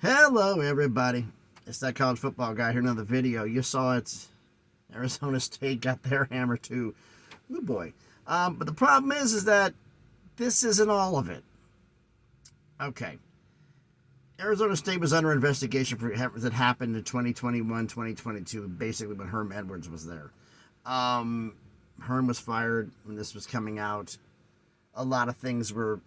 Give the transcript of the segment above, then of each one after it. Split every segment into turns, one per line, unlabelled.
Hello, everybody. It's that college football guy here. Another video. You saw it. Arizona State got their hammer too. Oh boy. But the problem is that this isn't all of it. Okay. Arizona State was under investigation for that happened in 2021, 2022, basically when Herm Edwards was there. Herm was fired when this was coming out. A lot of things were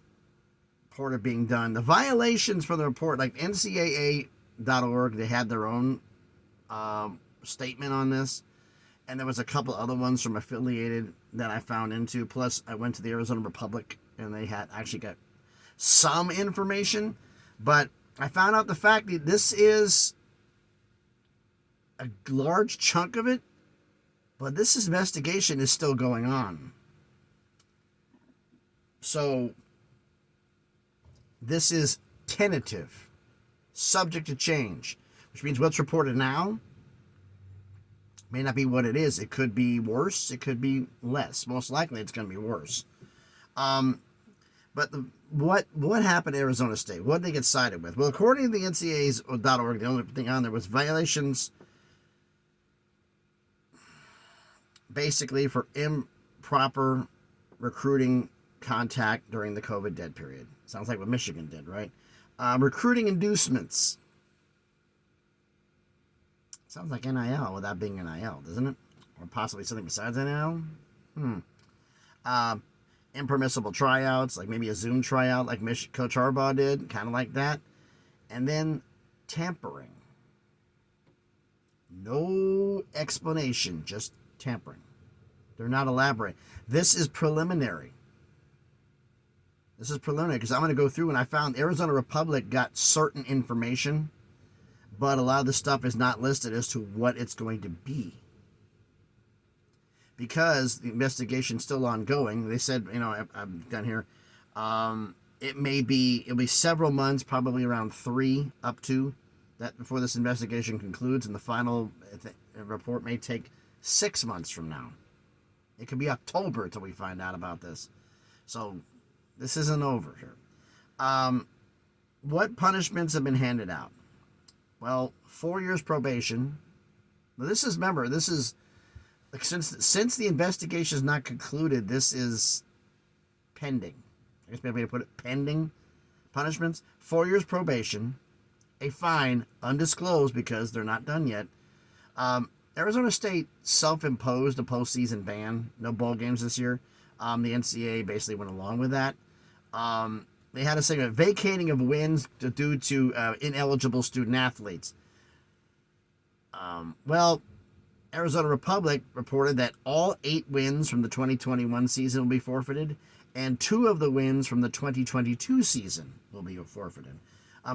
reported being done. The violations for the report, like NCAA.org, they had their own statement on this. And there was a couple other ones from affiliated that I found into. Plus, I went to the Arizona Republic, and they had actually got some information. But I found out the fact that this is a large chunk of it, but this investigation is still going on. So, this is tentative, subject to change, which means what's reported now may not be what it is. It could be worse. It could be less. Most likely, it's going to be worse. But what happened at Arizona State? What did they get sided with? Well, according to the NCAA's.org, the only thing on there was violations basically for improper recruiting contact during the COVID dead period. Sounds like what Michigan did, right? Recruiting inducements. Sounds like NIL without being NIL, doesn't it? Or possibly something besides NIL? Impermissible tryouts, like maybe a Zoom tryout like Coach Harbaugh did, kind of like that. And then tampering. No explanation, just tampering. They're not elaborating. This is preliminary. This is preliminary because I'm going to go through and I found Arizona Republic got certain information, but a lot of the stuff is not listed as to what it's going to be. Because the investigation's still ongoing. They said, I'm done here. It'll be several months, probably around 3 up to that before this investigation concludes, and the final report may take 6 months from now. It could be October until we find out about this. So this isn't over here. What punishments have been handed out? Well, 4 years probation. Now this is since the investigation is not concluded, this is pending. I guess maybe way to put it, pending punishments. 4 years probation, a fine, undisclosed because they're not done yet. Arizona State self-imposed a postseason ban. No bowl games this year. The NCAA basically went along with that. They had a segment vacating of wins due to ineligible student athletes. Arizona Republic reported that all 8 wins from the 2021 season will be forfeited, and 2 of the wins from the 2022 season will be forfeited.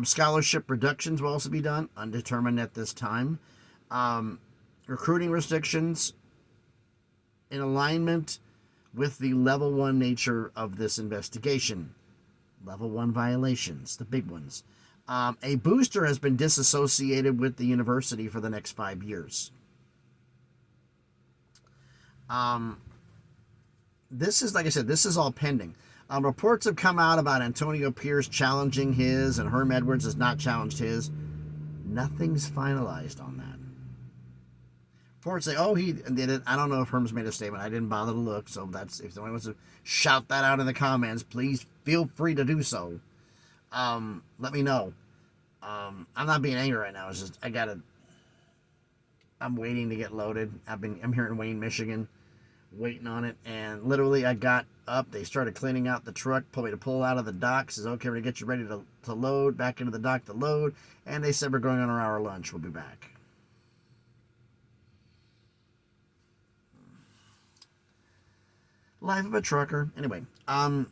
Scholarship reductions will also be done, undetermined at this time. Recruiting restrictions in alignment with the level 1 nature of this investigation. Level 1 violations, the big ones. A booster has been disassociated with the university for the next 5 years. This is, like I said, this is all pending. Reports have come out about Antonio Pierce challenging his, and Herm Edwards has not challenged his. Nothing's finalized on that. Reports say, he did it. I don't know if Herm's made a statement. I didn't bother to look, so if someone wants to shout that out in the comments, please feel free to do so. Let me know. I'm not being angry right now. It's just I'm waiting to get loaded. I'm here in Wayne, Michigan, waiting on it, and literally I got up. They started cleaning out the truck, told me to pull out of the dock. Says, okay, we're gonna get you ready to load, back into the dock to load, and they said we're going on our hour lunch. We'll be back. Life of a trucker. Anyway, so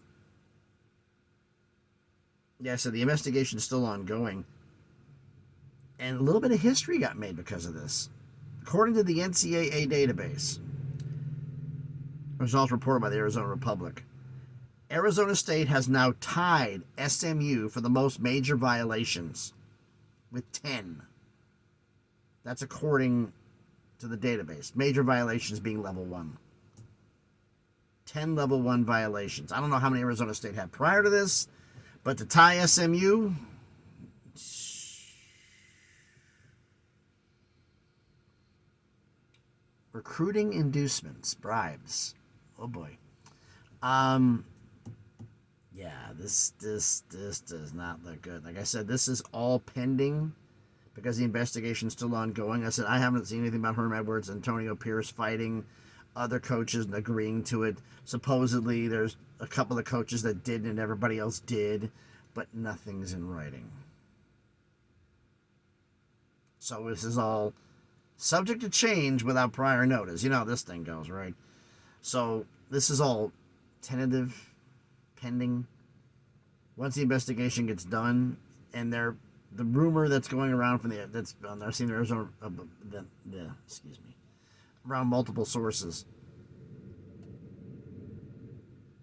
the investigation is still ongoing, and a little bit of history got made because of this. According to the NCAA database, results reported by the Arizona Republic, Arizona State has now tied SMU for the most major violations with 10. That's according to the database. Major violations being level 1. 10 level 1 violations. I don't know how many Arizona State had prior to this, but to tie SMU, Recruiting inducements, bribes. Oh boy. Yeah, this does not look good. Like I said, this is all pending because the investigation is still ongoing. I said I haven't seen anything about Herm Edwards and Antonio Pierce fighting, other coaches agreeing to it. Supposedly, there's a couple of coaches that did and everybody else did, but nothing's in writing. So this is all subject to change without prior notice. You know how this thing goes, right? So this is all tentative, pending. Once the investigation gets done, and the rumor that's going around from that's I've seen Arizona, around multiple sources.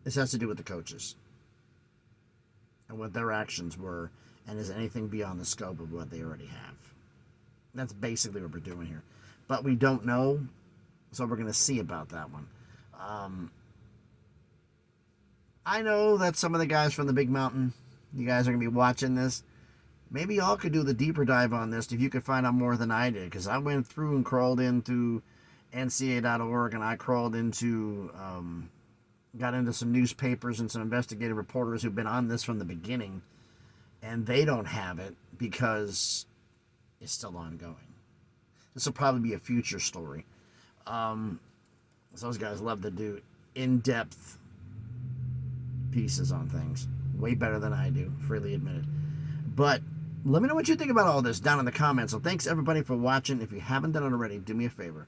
This has to do with the coaches and what their actions were, and is anything beyond the scope of what they already have. That's basically what we're doing here. But we don't know, so we're going to see about that one. I know that some of the guys from the Big Mountain, you guys are going to be watching this. Maybe y'all could do the deeper dive on this if you could find out more than I did, because I went through and crawled into NCAA.org, and I crawled into, got into some newspapers and some investigative reporters who've been on this from the beginning, and they don't have it because it's still ongoing. This will probably be a future story. Those guys love to do in-depth pieces on things. Way better than I do, freely admitted. But let me know what you think about all this down in the comments. So thanks everybody for watching. If you haven't done it already, do me a favor.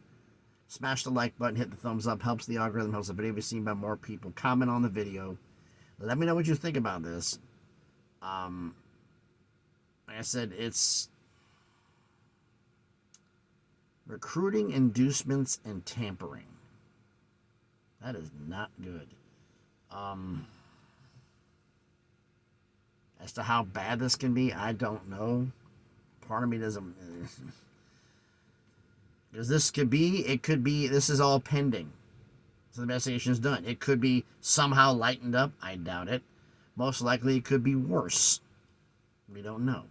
Smash the like button, hit the thumbs up. Helps the algorithm, helps the video be seen by more people. Comment on the video. Let me know what you think about this. Like I said, it's recruiting, inducements, and tampering. That is not good. As to how bad this can be, I don't know. Part of me doesn't. Because this could be, this is all pending. So the investigation is done. It could be somehow lightened up. I doubt it. Most likely it could be worse. We don't know.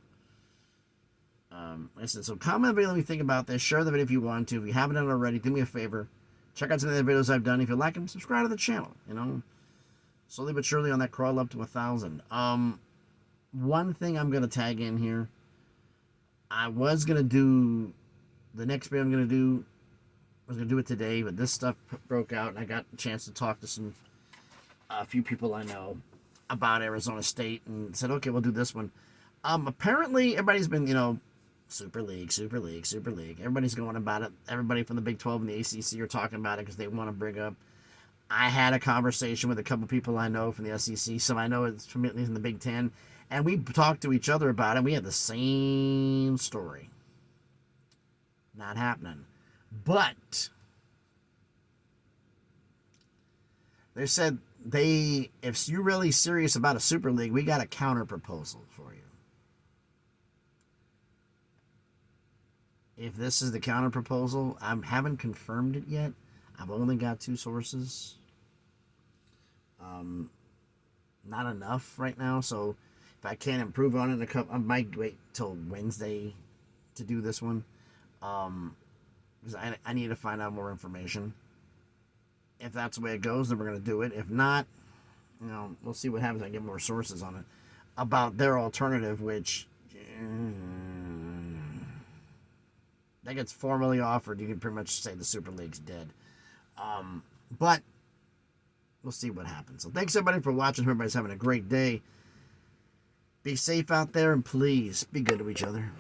Like I said, so comment below what you think about this. Share the video if you want to. If you haven't done it already, do me a favor. Check out some of the videos I've done. If you like them, subscribe to the channel. You know, slowly but surely on that crawl up to 1,000. One thing I'm going to tag in here. I was going to do, the next video I'm going to do, I was going to do it today, but this stuff broke out, and I got a chance to talk to a few people I know about Arizona State, and said, okay, we'll do this one. Apparently, everybody's been, Super League. Everybody's going about it. Everybody from the Big 12 and the ACC are talking about it because they want to bring up. I had a conversation with a couple people I know from the SEC, some I know it's from the Big 10, and we talked to each other about it. We had the same story. Not happening. But they said if you're really serious about a Super League, we got a counter proposal for you. If this is the counter proposal, I haven't confirmed it yet. I've only got 2 sources. Not enough right now, so if I can't improve on it in a couple, I might wait till Wednesday to do this one. Because I need to find out more information. If that's the way it goes, then we're going to do it. If not, we'll see what happens. I get more sources on it about their alternative, which that gets formally offered. You can pretty much say the Super League's dead. But we'll see what happens. So thanks everybody for watching. Hope everybody's having a great day. Be safe out there, and please be good to each other.